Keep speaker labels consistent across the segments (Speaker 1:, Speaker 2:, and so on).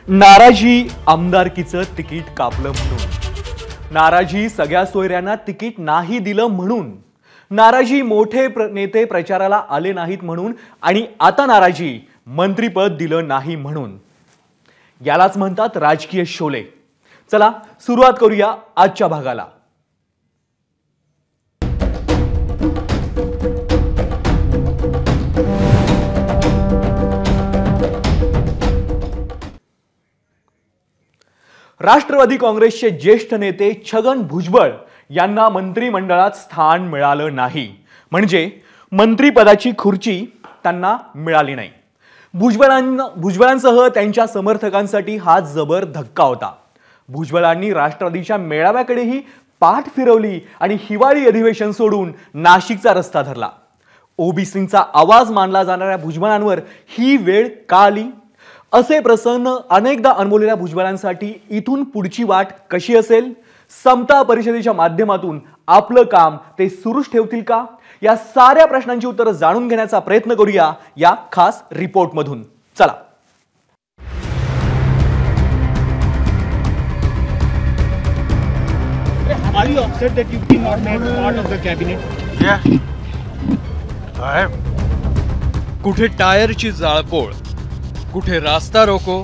Speaker 1: नाराजी आमदारकीचं तिकीट कापलं म्हणून, नाराजी सगळ्या सोयऱ्यांना तिकीट नाही दिलं म्हणून, नाराजी मोठे नेते प्रचाराला आले नाहीत म्हणून आणि आता नाराजी मंत्रीपद दिलं नाही म्हणून. यालाच म्हणतात राजकीय शोले. चला सुरुवात करूया आजच्या भागाला. राष्ट्रवादी काँग्रेसचे ज्येष्ठ नेते छगन भुजबळ यांना मंत्रिमंडळात स्थान मिळालं नाही, म्हणजे मंत्रिपदाची खुर्ची त्यांना मिळाली नाही. भुजबळांसह त्यांच्या समर्थकांसाठी हा जबर धक्का होता. भुजबळांनी राष्ट्रवादीच्या मेळाव्याकडेही पाठ फिरवली आणि हिवाळी अधिवेशन सोडून नाशिकचा रस्ता धरला. ओबीसींचा आवाज मानला जाणाऱ्या भुजबळांवर ही वेळ का आली? असे प्रसंग अनेकदा अनुभवलेल्या भुजबळांसाठी इथून पुढची वाट कशी असेल? समता परिषदेच्या माध्यमातून आपलं काम ते सुरूच ठेवतील का? या साऱ्या प्रश्नांची उत्तरं जाणून घेण्याचा प्रयत्न करूया या खास रिपोर्टमधून. चला.
Speaker 2: Are you upset that you did not make part of the cabinet?
Speaker 3: Yeah. I am.
Speaker 4: कुठे टायरची जाळपोळ, कुठे रास्ता रोको,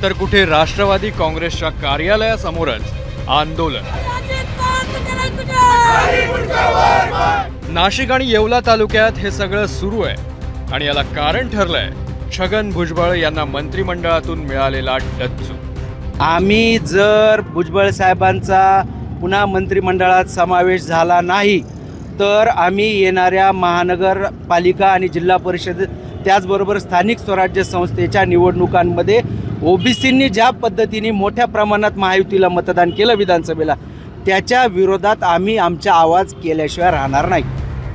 Speaker 4: तर कुठे राष्ट्रवादी काँग्रेसच्या कार्यालयासमोरच आंदोलन. नाशिक आणि येवला तालुक्यात हे सगळं सुरू आहे आणि याला कारण ठरलंय छगन भुजबळ यांना मंत्रिमंडळातून मिळालेला डच्चू.
Speaker 5: आम्ही जर भुजबळ साहेबांचा पुन्हा मंत्रिमंडळात समावेश झाला नाही तर आम्ही येणाऱ्या महानगरपालिका आणि जिल्हा परिषद त्याचबरोबर स्थानिक स्वराज्य संस्थेच्या निवडणुकांमध्ये ओबीसींनी ज्या पद्धतीने मोठ्या प्रमाणात महायुतीला मतदान केलं विधानसभेला, त्याच्या विरोधात आम्ही आमचा आवाज केल्याशिवाय राहणार नाही.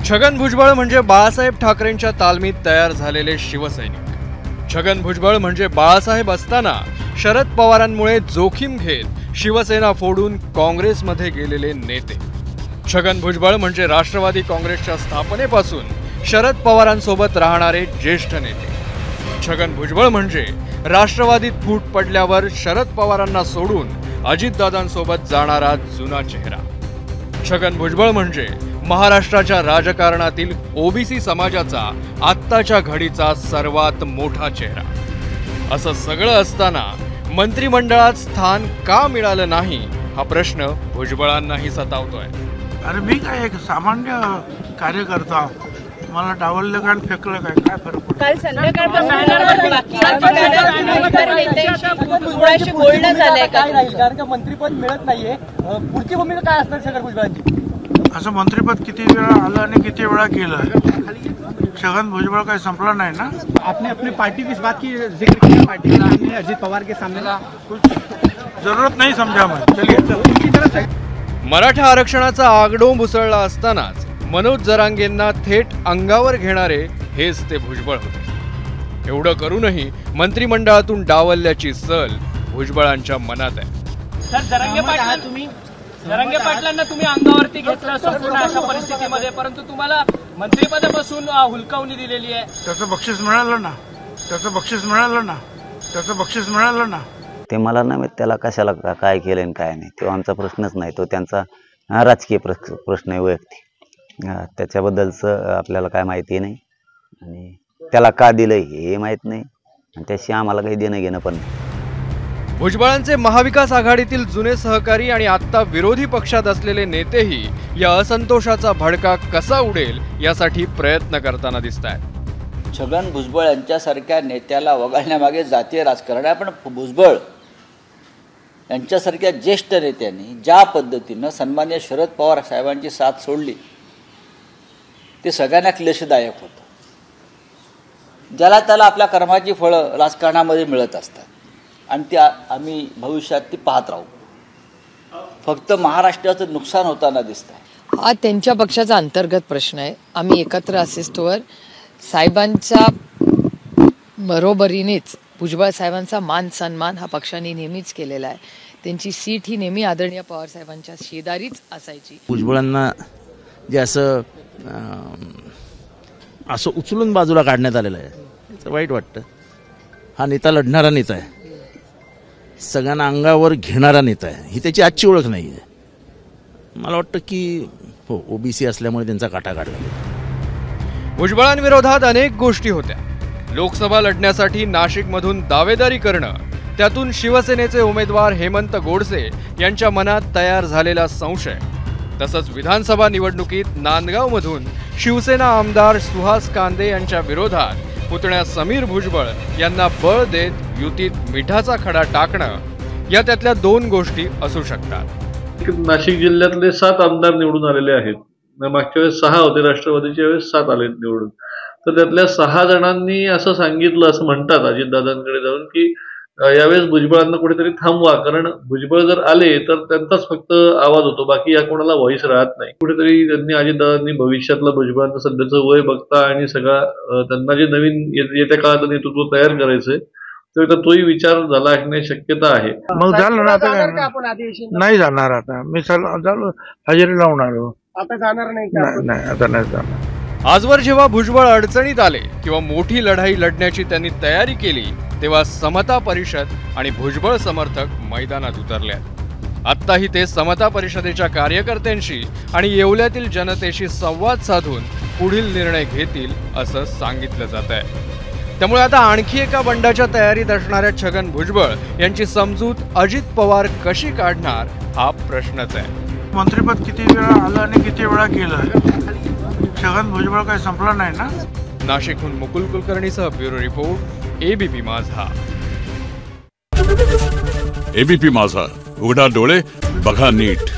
Speaker 4: छगन भुजबळ म्हणजे बाळासाहेब ठाकरेंच्या तालमीत तयार झालेले शिवसैनिक. छगन भुजबळ म्हणजे बाळासाहेब असताना शरद पवारांमुळे जोखीम घेत शिवसेना फोडून काँग्रेसमध्ये गेलेले नेते. छगन भुजबळ म्हणजे राष्ट्रवादी काँग्रेसच्या स्थापनेपासून शरद पवारांसोबत राहणारे ज्येष्ठ नेते. छगन भुजबळ म्हणजे राष्ट्रवादीत फूट पडल्यावर शरद पवारांना सोडून अजितदादांसोबत जाणारा जुना चेहरा. छगन भुजबळ म्हणजे महाराष्ट्राच्या राजकारणातील ओबीसी समाजाचा आत्ताच्या घडीचा सर्वात मोठा चेहरा. असं सगळं असताना मंत्रिमंडळात स्थान का मिळालं नाही हा प्रश्न भुजबळांनाही सतावतोय.
Speaker 3: अरे मी काय एक सामान्य कार्यकर्ता, मला डावललं काय फेकलं काय, काय फरक पडतो?
Speaker 6: काल संध्याकाळपर्यंत
Speaker 2: मंत्रिपद मिळत नाहीये, पुढची भूमिका काय असणार छगन भुजबळांची?
Speaker 3: असं मंत्रिपद किती वेळा आलं आणि किती वेळा गेलं? छगन भुजबळ काही संपला नाही ना.
Speaker 2: आपने अपनी पार्टी की इस बात की जिक्र किया, पार्टी का हमने अजित पवार के सामने का
Speaker 3: कुछ जरूरत नाही समजा. मग चलिए.
Speaker 4: मराठा आरक्षणाचा आगडोंब उसळला असतानाच मनोज जरांगेंना थेट अंगावर घेणारे हेच ते भुजबळ होते. एवढं करूनही मंत्रिमंडळातून डावलल्याची सल भुजबळांच्या मनात आहे.
Speaker 7: सर, जरांगे पाटलांना तुम्ही अंगावरती घेतलं संपूर्ण अशा परिस्थितीमध्ये, परंतु तुम्हाला मंत्रिपदापासून हुलकावणी दिलेली आहे.
Speaker 3: त्याचं बक्षीस मिळालं ना, त्याचं बक्षीस मिळालं ना, त्याचं बक्षीस मिळालं ना.
Speaker 8: ते मला नाही माहित त्याला कशाला काय केलं आणि काय नाही, तो आमचा प्रश्नच नाही. तो त्यांचा राजकीय प्रश्न आहे, वैयक्तिक. त्याच्याबद्दलचं आपल्याला काय माहिती नाही आणि त्याला का दिलं हे माहीत नाही आणि त्याशी आम्हाला काही देणं घेणं पण नाही.
Speaker 4: भुजबळांचे महाविकास आघाडीतील जुने सहकारी आणि आत्ता विरोधी पक्षात असलेले नेतेही या असंतोषाचा भडका कसा उडेल यासाठी प्रयत्न करताना दिसत आहेत.
Speaker 9: छगन भुजबळ यांच्यासारख्या नेत्याला वगळण्यामागे जातीय राजकारण आहे. पण भुजबळ यांच्यासारख्या ज्येष्ठ नेत्यांनी ज्या पद्धतीनं सन्मान्य शरद पवार साहेबांची साथ सोडली ते सगळ्यांना क्लेशदायक होतं. ज्याला त्याला आपल्या कर्माची फळं राजकारणामध्ये मिळत असतात आणि ती आम्ही भविष्यात ती पाहत राहू. फक्त महाराष्ट्राचं नुकसान होताना दिसत आहे.
Speaker 10: हा त्यांच्या पक्षाचा अंतर्गत प्रश्न आहे. आम्ही एकत्र असिस्तोवर साहेबांच्या बरोबरीनेच भुजबळ साहेबांचा मान सन्मान हा पक्षाने नेहमीच केलेला आहे. त्यांची सीट ही नेहमी आदरणीय पवार साहेबांच्या शेजारीच असायची.
Speaker 11: भुजबळांना जे असं उचलून बाजूला काढण्यात आलेलं आहे, वाईट वाटतं. हा नेता लढणारा नेता आहे सगळ्यांना अंगावर घेणारा नेता आहे, ही त्याची आजची ओळख नाही आहे. मला वाटतं की हो, ओबीसी असल्यामुळे त्यांचा काटा काढला.
Speaker 4: भुजबळांविरोधात अनेक गोष्टी होत्या. लोकसभा लढण्यासाठी नाशिकमधून दावेदारी करणं, त्यातून शिवसेनेचे उमेदवार हेमंत गोडसे यांच्या मनात तयार झालेला संशय, तसंच विधानसभा निवडणुकीत नांदगावमधून शिवसेना आमदार सुहास कांदे यांच्या विरोधात पुतण्या समीर भुजबळ यांना बळ देत युतीत मिठाचा खडा टाकणं, या त्यातल्या 2 गोष्टी असू शकतात.
Speaker 12: नाशिक जिल्ह्यातले 7 आमदार निवडून आलेले आहेत. मागच्या वेळेस 6 होते राष्ट्रवादीच्या वेळेस 7 आले निवडून. तर त्यातल्या 6 जणांनी असं सांगितलं, असं म्हणतात अजितदादांकडे जाऊन, की यावेळेस भुजबळांना कुठेतरी थांबवा, कारण भुजबळ जर आले तर त्यांचाच फक्त आवाज होतो, बाकी या कोणाला व्हॉइस राहत नाही. कुठेतरी त्यांनी अजितदादांनी भविष्यातलं भुजबळांचं सध्याचं वय बघता आणि सगळा त्यांना जे नवीन येत्या काळात नेतृत्व तयार करायचंय तर तोही विचार झाला असण्याची शक्यता आहे.
Speaker 3: मग झालं ना, आता काय नाही जाणार. आता मी झालो हजेरी लावून आलो.
Speaker 7: आता जाणार नाही
Speaker 3: नाही, आता नाही जाणार.
Speaker 4: आजवर जेव्हा भुजबळ अडचणीत आले किंवा मोठी लढाई लढण्याची त्यांनी तयारी केली, तेव्हा समता परिषद आणि भुजबळ समर्थक मैदानात उतरले. आत्ताही ते समता परिषदेच्या कार्यकर्त्यांशी आणि येवल्यातील जनतेशी संवाद साधून पुढील निर्णय घेतील असं सांगितलं जात आहे. त्यामुळे आता आणखी एका बंडाच्या तयारीत असणाऱ्या छगन भुजबळ यांची समजूत अजित पवार कशी काढणार हा प्रश्नच आहे.
Speaker 3: मंत्रिपद किती वेळा आलं आणि किती वेळा गेलं, छगन भुजबळ काही संपला नाही ना.
Speaker 4: नाशिकहून मुकुल कुलकर्णीसह ब्युरो रिपोर्ट, एबीपी माझा.
Speaker 13: एबीपी माझा, उघडा डोळे बघा नीट.